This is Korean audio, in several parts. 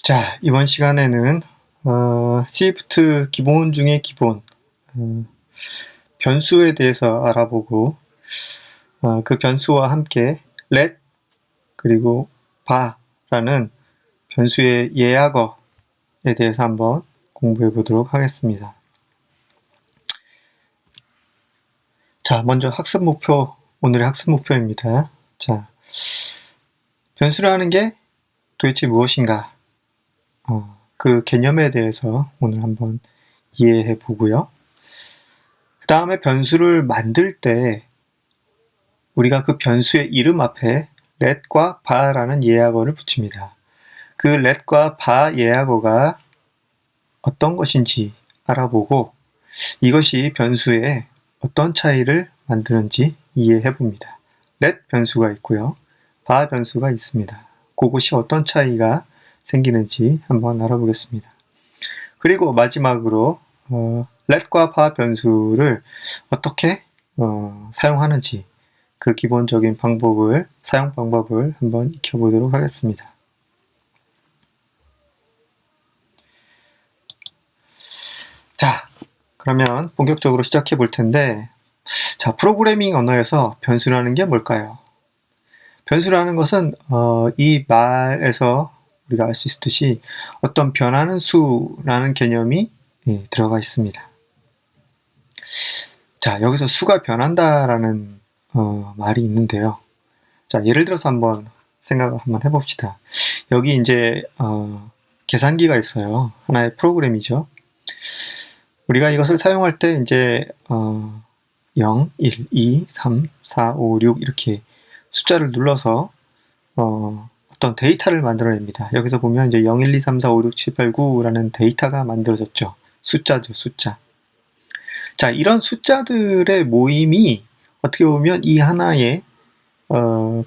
자, 이번 시간에는 C부트 기본 중에 기본 변수에 대해서 알아보고 그 변수와 함께 let 그리고 bar라는 변수의 예약어에 대해서 한번 공부해 보도록 하겠습니다. 자, 먼저 오늘의 학습 목표입니다. 자, 변수라는 게 도대체 무엇인가? 그 개념에 대해서 오늘 한번 이해해 보고요. 그 다음에 변수를 만들 때 우리가 그 변수의 이름 앞에 let과 bar라는 예약어를 붙입니다. 그 let과 bar 예약어가 어떤 것인지 알아보고 이것이 변수에 어떤 차이를 만드는지 이해해 봅니다. let 변수가 있고요. bar 변수가 있습니다. 그것이 어떤 차이가 생기는지 한번 알아보겠습니다. 그리고 마지막으로 let과 bar 변수를 어떻게 사용하는지 그 기본적인 사용 방법을 한번 익혀보도록 하겠습니다. 자, 그러면 본격적으로 시작해 볼 텐데, 자, 프로그래밍 언어에서 변수라는 게 뭘까요? 변수라는 것은 이 말에서 우리가 알 수 있듯이 어떤 변하는 수라는 개념이 들어가 있습니다. 자, 여기서 수가 변한다라는 말이 있는데요. 자, 예를 들어서 한번 생각을 한번 해봅시다. 여기 이제 계산기가 있어요. 하나의 프로그램이죠. 우리가 이것을 사용할 때 이제 0, 1, 2, 3, 4, 5, 6 이렇게 숫자를 눌러서 어떤 데이터를 만들어냅니다. 여기서 보면 이제 0, 1, 2, 3, 4, 5, 6, 7, 8, 9라는 데이터가 만들어졌죠. 숫자죠, 숫자. 자, 이런 숫자들의 모임이 어떻게 보면 이 하나의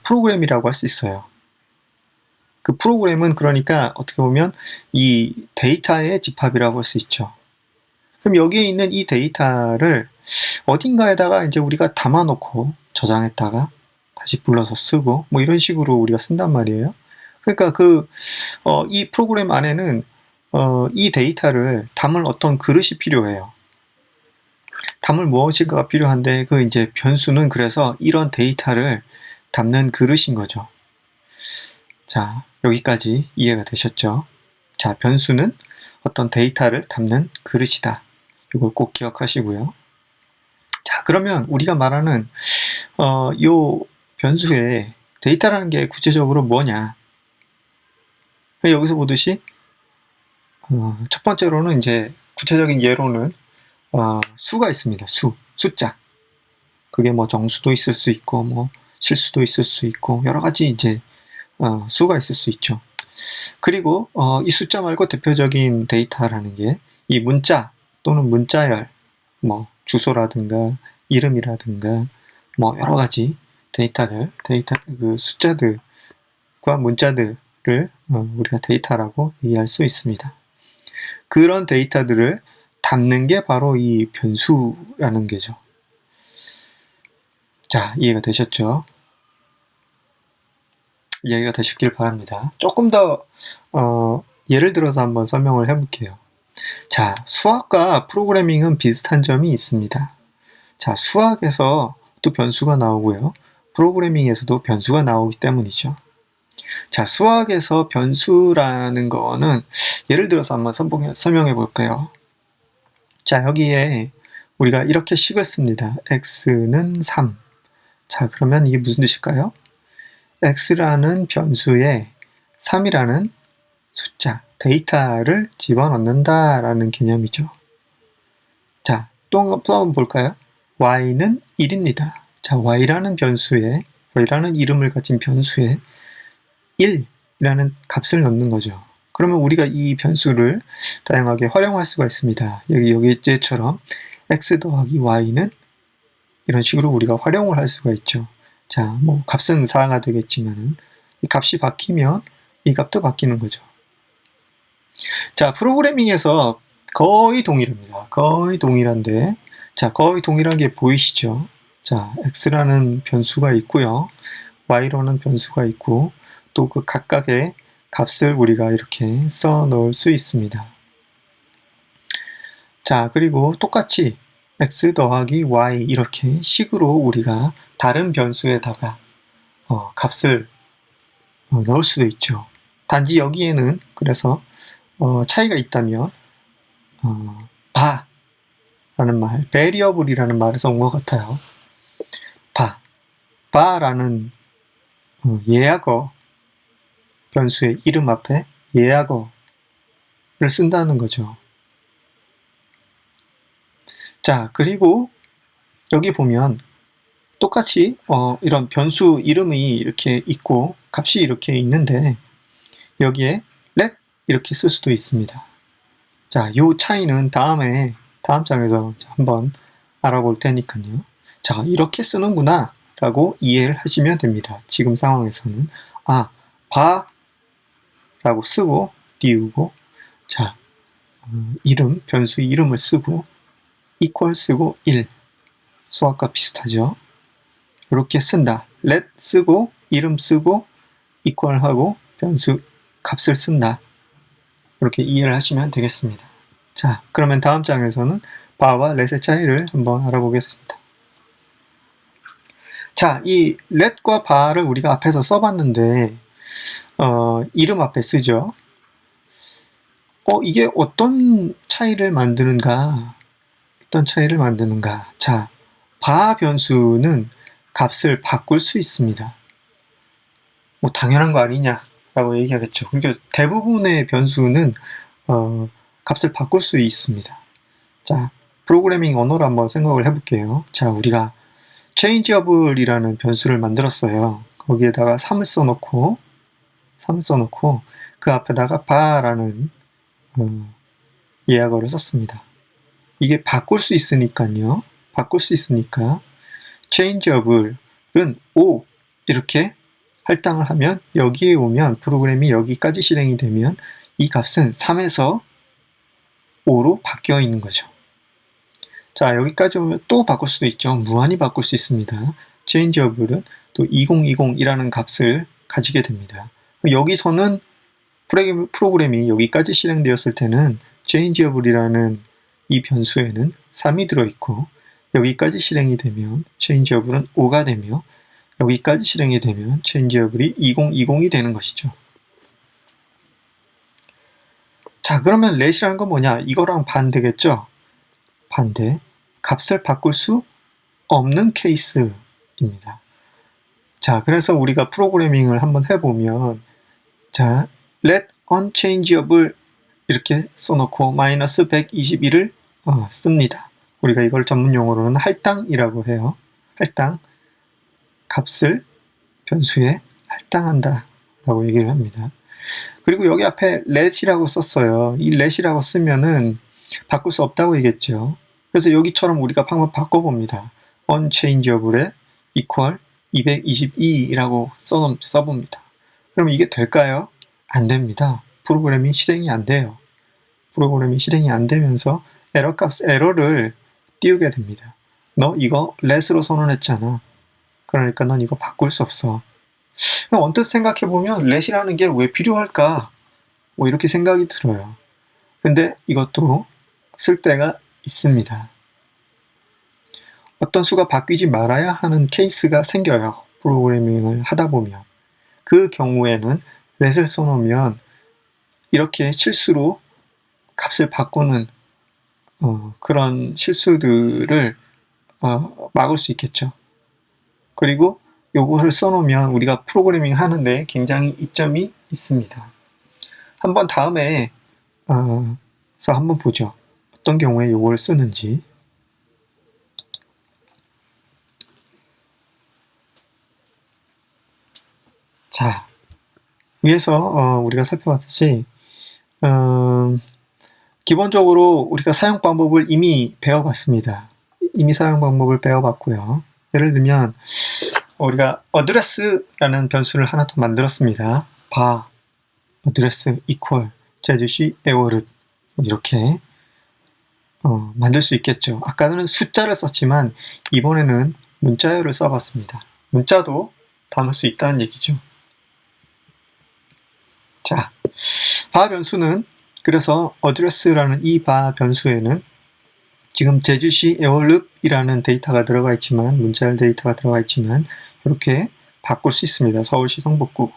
프로그램이라고 할 수 있어요. 그 프로그램은 그러니까 어떻게 보면 이 데이터의 집합이라고 할 수 있죠. 그럼 여기에 있는 이 데이터를 어딘가에다가 이제 우리가 담아놓고 저장했다가 다시 불러서 쓰고 뭐 이런 식으로 우리가 쓴단 말이에요. 그러니까 이 프로그램 안에는 이 데이터를 담을 어떤 그릇이 필요해요. 담을 무엇인가가 필요한데 그 이제 변수는 그래서 이런 데이터를 담는 그릇인 거죠. 자, 여기까지 이해가 되셨죠? 자, 변수는 어떤 데이터를 담는 그릇이다. 이걸 꼭 기억하시고요. 자, 그러면 우리가 말하는 요 변수의 데이터라는 게 구체적으로 뭐냐? 여기서 보듯이 첫 번째로는 이제 구체적인 예로는 수가 있습니다. 숫자. 그게 뭐 정수도 있을 수 있고 뭐 실수도 있을 수 있고 여러 가지 이제 수가 있을 수 있죠. 그리고 이 숫자 말고 대표적인 데이터라는 게 이 문자 또는 문자열, 뭐 주소라든가 이름이라든가 뭐 여러 가지 그 숫자들과 문자들을 우리가 데이터라고 이해할 수 있습니다. 그런 데이터들을 담는 게 바로 이 변수라는 게죠. 자, 이해가 되셨죠? 이해가 되셨길 바랍니다. 조금 더 예를 들어서 한번 설명을 해볼게요. 자, 수학과 프로그래밍은 비슷한 점이 있습니다. 자, 수학에서 또 변수가 나오고요. 프로그래밍에서도 변수가 나오기 때문이죠. 자, 수학에서 변수라는 거는 예를 들어서 한번 설명해 볼까요? 자, 여기에 우리가 이렇게 식을 씁니다. x는 3. 자, 그러면 이게 무슨 뜻일까요? x라는 변수에 3이라는 숫자, 데이터를 집어넣는다라는 개념이죠. 자, 또 한번 볼까요? y는 1입니다. 자, y라는 이름을 가진 변수에 1이라는 값을 넣는 거죠. 그러면 우리가 이 변수를 다양하게 활용할 수가 있습니다. 여기처럼 x 더하기 y는 이런 식으로 우리가 활용을 할 수가 있죠. 자, 뭐 값은 4가 되겠지만은 이 값이 바뀌면 이 값도 바뀌는 거죠. 자, 프로그래밍에서 거의 동일합니다. 거의 동일한데, 자, 거의 동일한 게 보이시죠? 자, x라는 변수가 있고요. y라는 변수가 있고, 또 그 각각의 값을 우리가 이렇게 써 넣을 수 있습니다. 자, 그리고 똑같이 x 더하기 y 이렇게 식으로 우리가 다른 변수에다가 값을 넣을 수도 있죠. 단지 여기에는 그래서 차이가 있다면 바라는 말, variable이라는 말에서 온 것 같아요. 바라는 예약어 변수의 이름 앞에 예약어를 쓴다는 거죠. 자, 그리고 여기 보면 똑같이 이런 변수 이름이 이렇게 있고 값이 이렇게 있는데 여기에 let 이렇게 쓸 수도 있습니다. 자, 요 차이는 다음 장에서 한번 알아볼 테니까요. 자, 이렇게 쓰는구나 라고 이해를 하시면 됩니다. 지금 상황에서는 바라고 쓰고 띄우고 자, 이름, 변수 이름을 쓰고 equal 쓰고 1 수학과 비슷하죠. 이렇게 쓴다. let 쓰고 이름 쓰고 equal 하고 변수 값을 쓴다. 이렇게 이해를 하시면 되겠습니다. 자, 그러면 다음 장에서는 바와 let의 차이를 한번 알아보겠습니다. 자, 이 let과 바를 우리가 앞에서 써봤는데 이름 앞에 쓰죠. 이게 어떤 차이를 만드는가? 자, 바 변수는 값을 바꿀 수 있습니다. 뭐 당연한 거 아니냐라고 얘기하겠죠. 그러니까 대부분의 변수는 값을 바꿀 수 있습니다. 자, 프로그래밍 언어로 한번 생각을 해볼게요. 자, 우리가 changeable이라는 변수를 만들었어요. 거기에다가 3을 써놓고 그 앞에다가 바라는 예약어를 썼습니다. 이게 바꿀 수 있으니까 changeable은 O 이렇게 할당을 하면 여기에 오면 프로그램이 여기까지 실행이 되면 이 값은 3에서 5로 바뀌어 있는 거죠. 자, 여기까지 오면 또 바꿀 수도 있죠. 무한히 바꿀 수 있습니다. changeable은 또 2020이라는 값을 가지게 됩니다. 여기서는 프로그램이 여기까지 실행되었을 때는 changeable이라는 이 변수에는 3이 들어있고 여기까지 실행이 되면 changeable은 5가 되며 여기까지 실행이 되면 changeable이 2020이 되는 것이죠. 자, 그러면 let이라는 건 뭐냐? 이거랑 반대겠죠? 반대. 값을 바꿀 수 없는 케이스입니다. 자, 그래서 우리가 프로그래밍을 한번 해보면 자, let unchangeable 이렇게 써놓고 마이너스 121을 씁니다. 우리가 이걸 전문 용어로는 할당이라고 해요. 할당. 값을 변수에 할당한다 라고 얘기를 합니다. 그리고 여기 앞에 let이라고 썼어요. 이 let이라고 쓰면은 바꿀 수 없다고 얘기했죠. 그래서 여기처럼 우리가 한번 바꿔봅니다. unchangeable에 equal 222라고 써봅니다. 그럼 이게 될까요? 안 됩니다. 프로그램이 실행이 안 돼요. 프로그램이 실행이 안 되면서 에러를 띄우게 됩니다. 너 이거 let으로 선언했잖아. 그러니까 넌 이거 바꿀 수 없어. 언뜻 생각해보면 let이라는 게 왜 필요할까? 뭐 이렇게 생각이 들어요. 근데 이것도 쓸 때가 있습니다. 어떤 수가 바뀌지 말아야 하는 케이스가 생겨요. 프로그래밍을 하다 보면. 그 경우에는 let을 써놓으면 이렇게 실수로 값을 바꾸는 그런 실수들을 막을 수 있겠죠. 그리고 요거를 써놓으면 우리가 프로그래밍 하는데 굉장히 이점이 있습니다. 한번 다음에 한번 보죠. 어떤 경우에 요걸 쓰는지. 자, 위에서 우리가 살펴봤듯이 기본적으로 우리가 사용 방법을 이미 배워봤습니다. 이미 사용 방법을 배워봤고요. 예를 들면 우리가 address라는 변수를 하나 더 만들었습니다. 바, address, equal, 제주시, 에워릇 이렇게 만들 수 있겠죠. 아까는 숫자를 썼지만 이번에는 문자열을 써봤습니다. 문자도 담을 수 있다는 얘기죠. 자, 바 변수는 그래서 address라는 이 바 변수에는 지금 제주시 에월읍이라는 데이터가 들어가 있지만, 문자열 데이터가 들어가 있지만 이렇게 바꿀 수 있습니다. 서울시 성북구.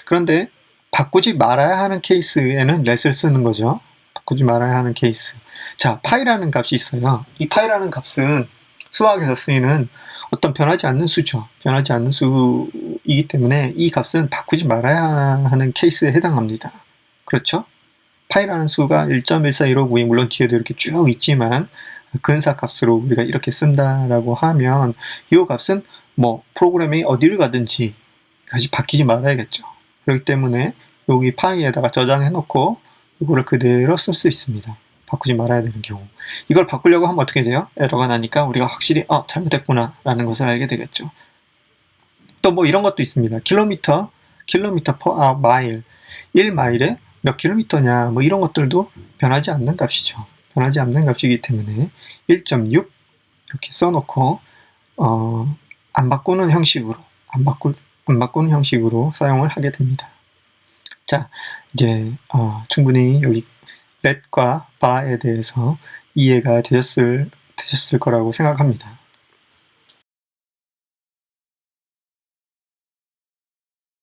그런데 바꾸지 말아야 하는 케이스에는 let을 쓰는 거죠. 바꾸지 말아야 하는 케이스. 자, 파이라는 값이 있어요. 이 파이라는 값은 수학에서 쓰이는 어떤 변하지 않는 수죠. 변하지 않는 수이기 때문에 이 값은 바꾸지 말아야 하는 케이스에 해당합니다. 그렇죠? 파이라는 수가 1.14159이 물론 뒤에도 이렇게 쭉 있지만 근사 값으로 우리가 이렇게 쓴다라고 하면 이 값은 뭐 프로그램이 어디를 가든지 다시 바뀌지 말아야겠죠. 그렇기 때문에 여기 파이에다가 저장해 놓고 이거를 그대로 쓸 수 있습니다. 바꾸지 말아야 되는 경우. 이걸 바꾸려고 하면 어떻게 돼요? 에러가 나니까 우리가 확실히 잘못했구나 라는 것을 알게 되겠죠. 또 뭐 이런 것도 있습니다. 킬로미터 per mile, 1마일에 몇 킬로미터냐, 뭐 이런 것들도 변하지 않는 값이죠. 변하지 않는 값이기 때문에 1.6 이렇게 써놓고 안 바꾸는 형식으로 사용을 하게 됩니다. 자, 이제 충분히 여기 let과 bar에 대해서 이해가 되셨을 거라고 생각합니다.